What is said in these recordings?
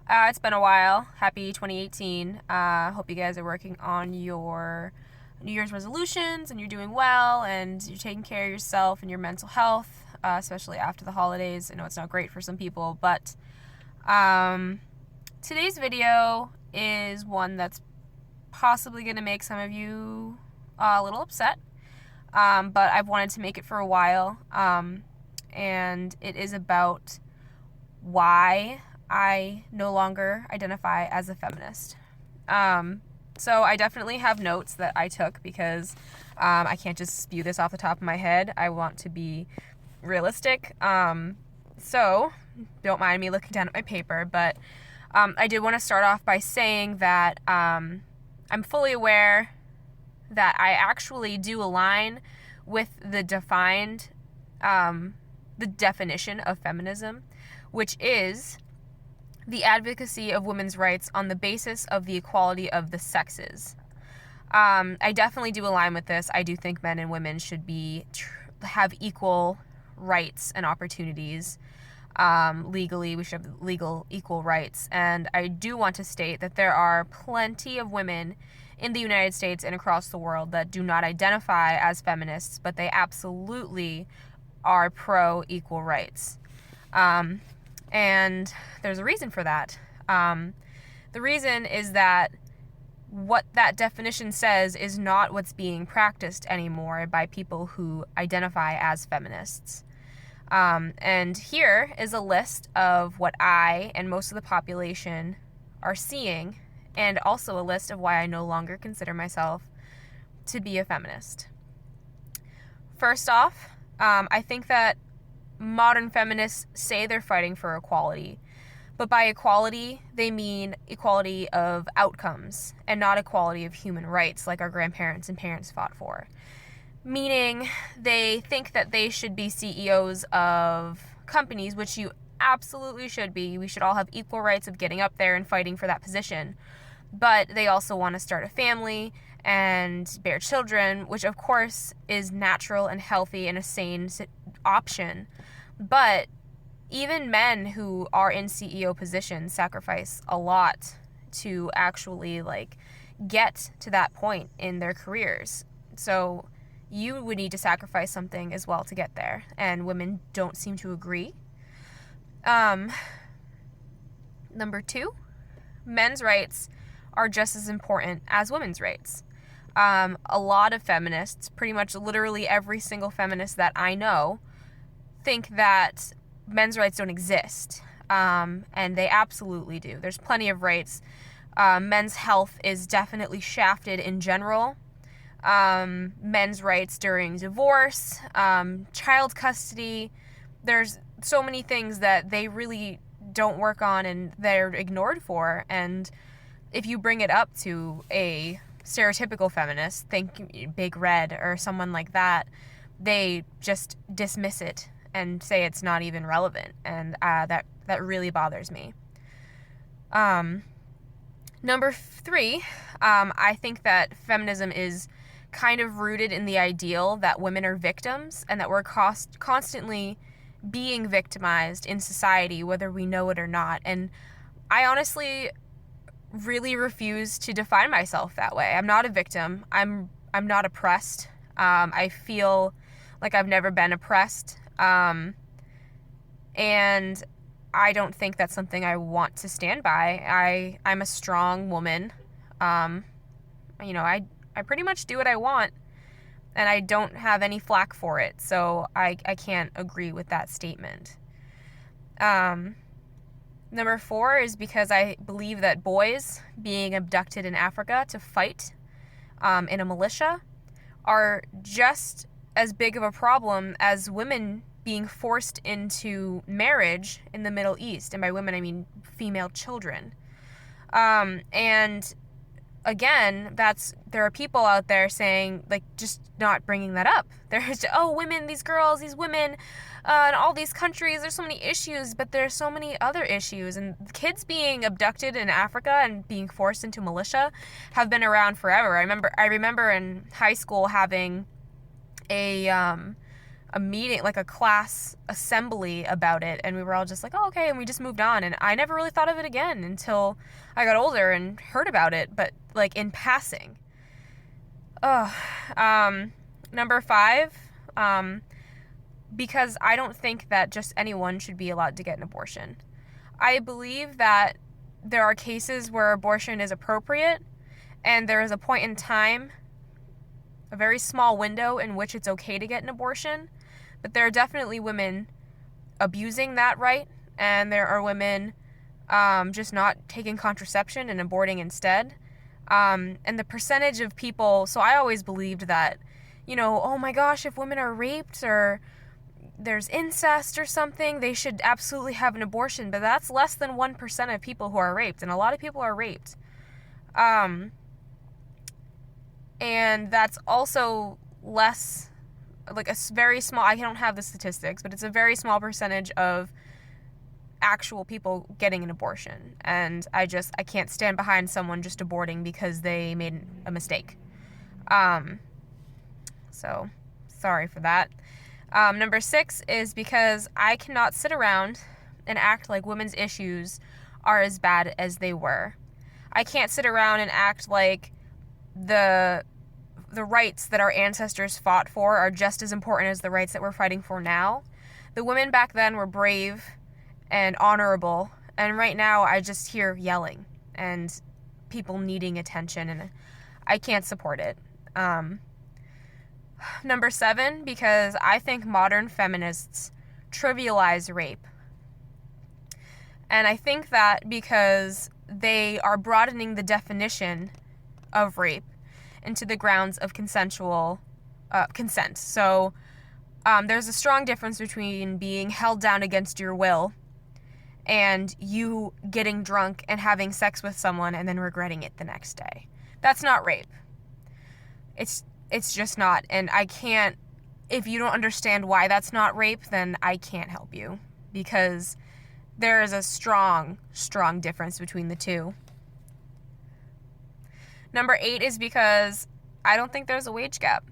It's been a while. Happy 2018. Hope you guys are working on your New Year's resolutions and you're doing well and you're taking care of yourself and your mental health, especially after the holidays. I know it's not great for some people, but today's video is one that's possibly going to make some of you a little upset, but I've wanted to make it for a while, and it is about why I no longer identify as a feminist. So I definitely have notes that I took because I can't just spew this off the top of my head. I want to be realistic. So don't mind me looking down at my paper, but I did want to start off by saying that I'm fully aware that I actually do align with the definition of feminism, which is the advocacy of women's rights on the basis of the equality of the sexes. I definitely do align with this. I do think men and women should have equal rights and opportunities. Legally, we should have equal rights. And I do want to state that there are plenty of women in the United States and across the world that do not identify as feminists, but they absolutely are pro-equal rights. And there's a reason for that. The reason is that what that definition says is not what's being practiced anymore by people who identify as feminists. And here is a list of what I and most of the population are seeing, and also a list of why I no longer consider myself to be a feminist. First off, I think that modern feminists say they're fighting for equality, but by equality, they mean equality of outcomes and not equality of human rights like our grandparents and parents fought for. Meaning they think that they should be CEOs of companies, which you absolutely should be. We should all have equal rights of getting up there and fighting for that position. But they also want to start a family and bear children, which of course is natural and healthy and a sane option. But even men who are in CEO positions sacrifice a lot to actually get to that point in their careers. So you would need to sacrifice something as well to get there, and women don't seem to agree. Number two, men's rights are just as important as women's rights. A lot of feminists, pretty much literally every single feminist that I know, think that men's rights don't exist, and they absolutely do. There's plenty of rights. Men's health is definitely shafted in general. Men's rights during divorce, child custody. There's so many things that they really don't work on and they're ignored for. And if you bring it up to a stereotypical feminist, think Big Red or someone like that, they just dismiss it and say it's not even relevant, and that really bothers me. Number three, I think that feminism is kind of rooted in the ideal that women are victims and that we're constantly being victimized in society, whether we know it or not. And I honestly really refuse to define myself that way. I'm not a victim. I'm not oppressed. I feel like I've never been oppressed. And I don't think that's something I want to stand by. I'm a strong woman. I pretty much do what I want, and I don't have any flack for it, so I can't agree with that statement. Number four is because I believe that boys being abducted in Africa to fight in a militia are just as big of a problem as women being forced into marriage in the Middle East. And by women, I mean female children. And again, there are people out there saying, just not bringing that up. There's, women, these girls, these women, in all these countries, there's so many issues, but there's so many other issues. And kids being abducted in Africa and being forced into militia have been around forever. I remember in high school having a a meeting, like a class assembly about it, and we were all just like, oh, okay, and we just moved on, and I never really thought of it again until I got older and heard about it, but like in passing. Number 5, because I don't think that just anyone should be allowed to get an abortion. I believe that there are cases where abortion is appropriate, and there is a point in time, a very small window in which it's okay to get an abortion, but there are definitely women abusing that right, and there are women just not taking contraception and aborting instead. And the percentage of people, so I always believed that, oh my gosh, if women are raped or there's incest or something, they should absolutely have an abortion, but that's less than 1% of people who are raped, and a lot of people are raped. And that's also less, like a very small, I don't have the statistics, but it's a very small percentage of actual people getting an abortion. And I can't stand behind someone just aborting because they made a mistake. So sorry for that. Number 6 is because I cannot sit around and act like women's issues are as bad as they were. I can't sit around and act like the rights that our ancestors fought for are just as important as the rights that we're fighting for now. The women back then were brave and honorable, and right now I just hear yelling and people needing attention, and I can't support it. Number 7, because I think modern feminists trivialize rape. And I think that because they are broadening the definition of rape into the grounds of consensual consent. So there's a strong difference between being held down against your will and you getting drunk and having sex with someone and then regretting it the next day. That's not rape. It's just not. And I can't, if you don't understand why that's not rape, then I can't help you, because there is a strong, strong difference between the two. Number 8 is because I don't think there's a wage gap.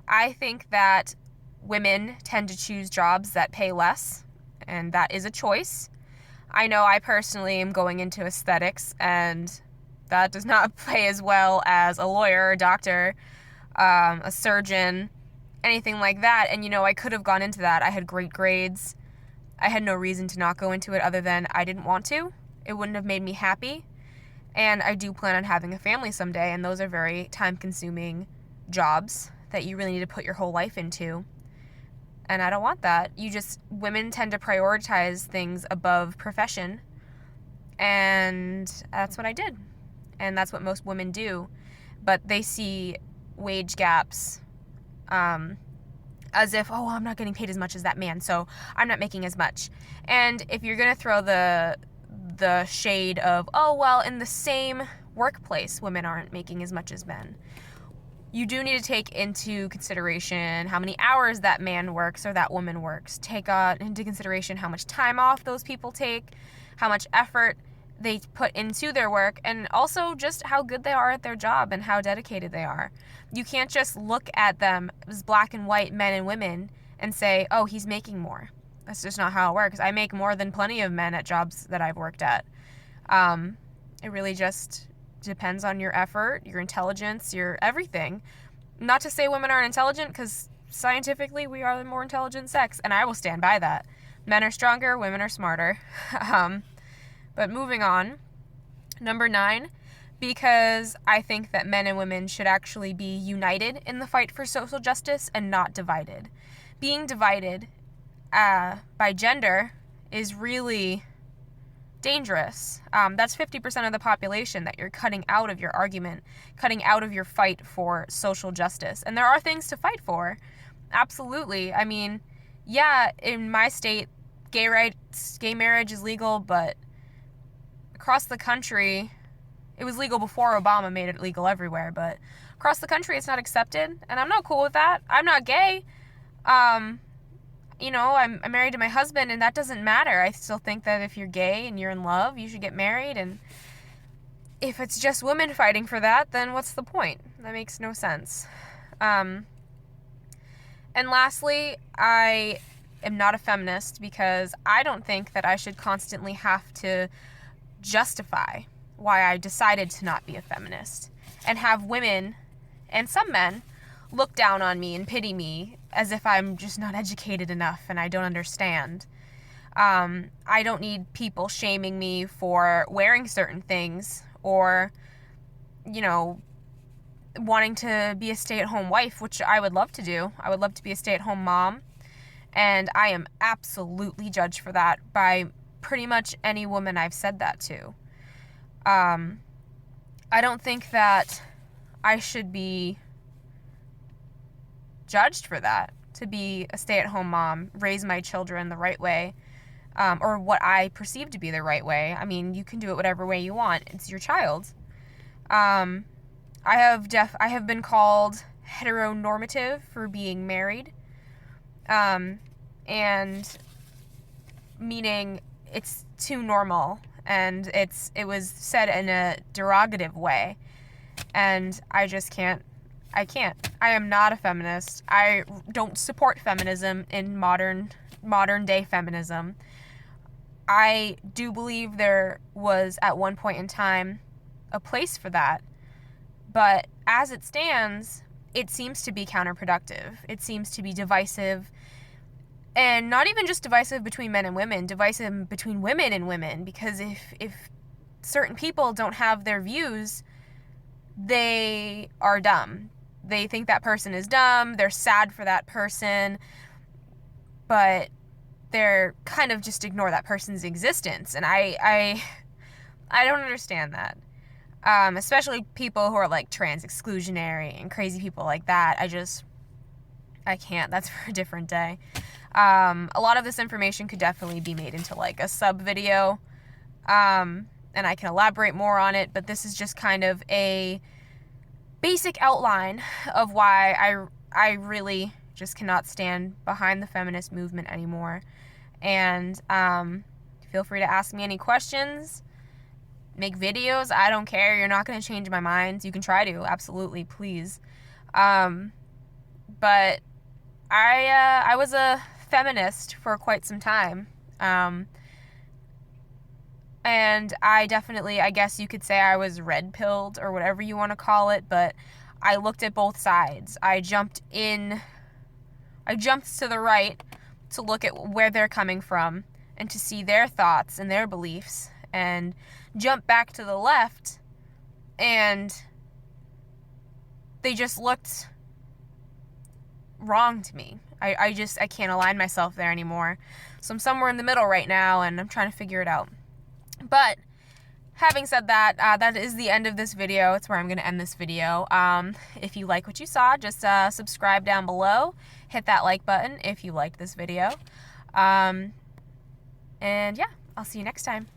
I think that women tend to choose jobs that pay less, and that is a choice. I know I personally am going into aesthetics, and that does not pay as well as a lawyer, a doctor, a surgeon, anything like that. And, I could have gone into that. I had great grades. I had no reason to not go into it other than I didn't want to. It wouldn't have made me happy. And I do plan on having a family someday, and those are very time-consuming jobs that you really need to put your whole life into. And I don't want that. Women tend to prioritize things above profession, and that's what I did. And that's what most women do. But they see wage gaps as if, I'm not getting paid as much as that man, so I'm not making as much. And if you're going to throw the shade of, in the same workplace, women aren't making as much as men, you do need to take into consideration how many hours that man works or that woman works. Take into consideration how much time off those people take, how much effort they put into their work, and also just how good they are at their job and how dedicated they are. You can't just look at them as black and white men and women and say, he's making more. That's just not how it works. I make more than plenty of men at jobs that I've worked at. It really just depends on your effort, your intelligence, your everything. Not to say women aren't intelligent, because scientifically we are the more intelligent sex, and I will stand by that. Men are stronger, women are smarter. But moving on, number 9, because I think that men and women should actually be united in the fight for social justice and not divided. Being divided by gender is really dangerous. That's 50% of the population that you're cutting out of your argument, cutting out of your fight for social justice. And there are things to fight for. Absolutely. I mean, yeah, in my state, gay marriage is legal, but across the country, it was legal before Obama made it legal everywhere, but across the country it's not accepted, and I'm not cool with that. I'm not gay. I'm married to my husband, and that doesn't matter. I still think that if you're gay and you're in love, you should get married, and if it's just women fighting for that, then what's the point? That makes no sense. And lastly, I am not a feminist because I don't think that I should constantly have to justify why I decided to not be a feminist and have women and some men look down on me and pity me as if I'm just not educated enough and I don't understand. I don't need people shaming me for wearing certain things or, you know, wanting to be a stay-at-home wife, which I would love to do. I would love to be a stay-at-home mom, and I am absolutely judged for that by pretty much any woman I've said that to. I don't think that I should be judged for that, to be a stay-at-home mom, raise my children the right way, or what I perceive to be the right way. I mean, you can do it whatever way you want. It's your child. I have been called heteronormative for being married, and meaning it's too normal, and it was said in a derogative way, and I just can't. I am not a feminist. I don't support feminism in modern day feminism. I do believe there was at one point in time a place for that, but as it stands, it seems to be counterproductive. It seems to be divisive, and not even just divisive between men and women, divisive between women and women, because if certain people don't have their views, they are dumb. They think that person is dumb, they're sad for that person, but they're kind of just ignore that person's existence, and I don't understand that. Especially people who are like trans exclusionary and crazy people like that. I can't. That's for a different day. A lot of this information could definitely be made into like a sub video, and I can elaborate more on it, but this is just kind of a basic outline of why I really just cannot stand behind the feminist movement anymore. And feel free to ask me any questions. Make videos. I don't care. You're not going to change my mind. You can try to. Absolutely. Please. But I was a feminist for quite some time. And I definitely, I guess you could say I was red-pilled or whatever you want to call it, but I looked at both sides. I jumped to the right to look at where they're coming from and to see their thoughts and their beliefs, and jump back to the left, and they just looked wrong to me. I can't align myself there anymore. So I'm somewhere in the middle right now, and I'm trying to figure it out. But having said that, that is the end of this video. It's where I'm going to end this video. If you like what you saw, just subscribe down below. Hit that like button if you liked this video. And yeah, I'll see you next time.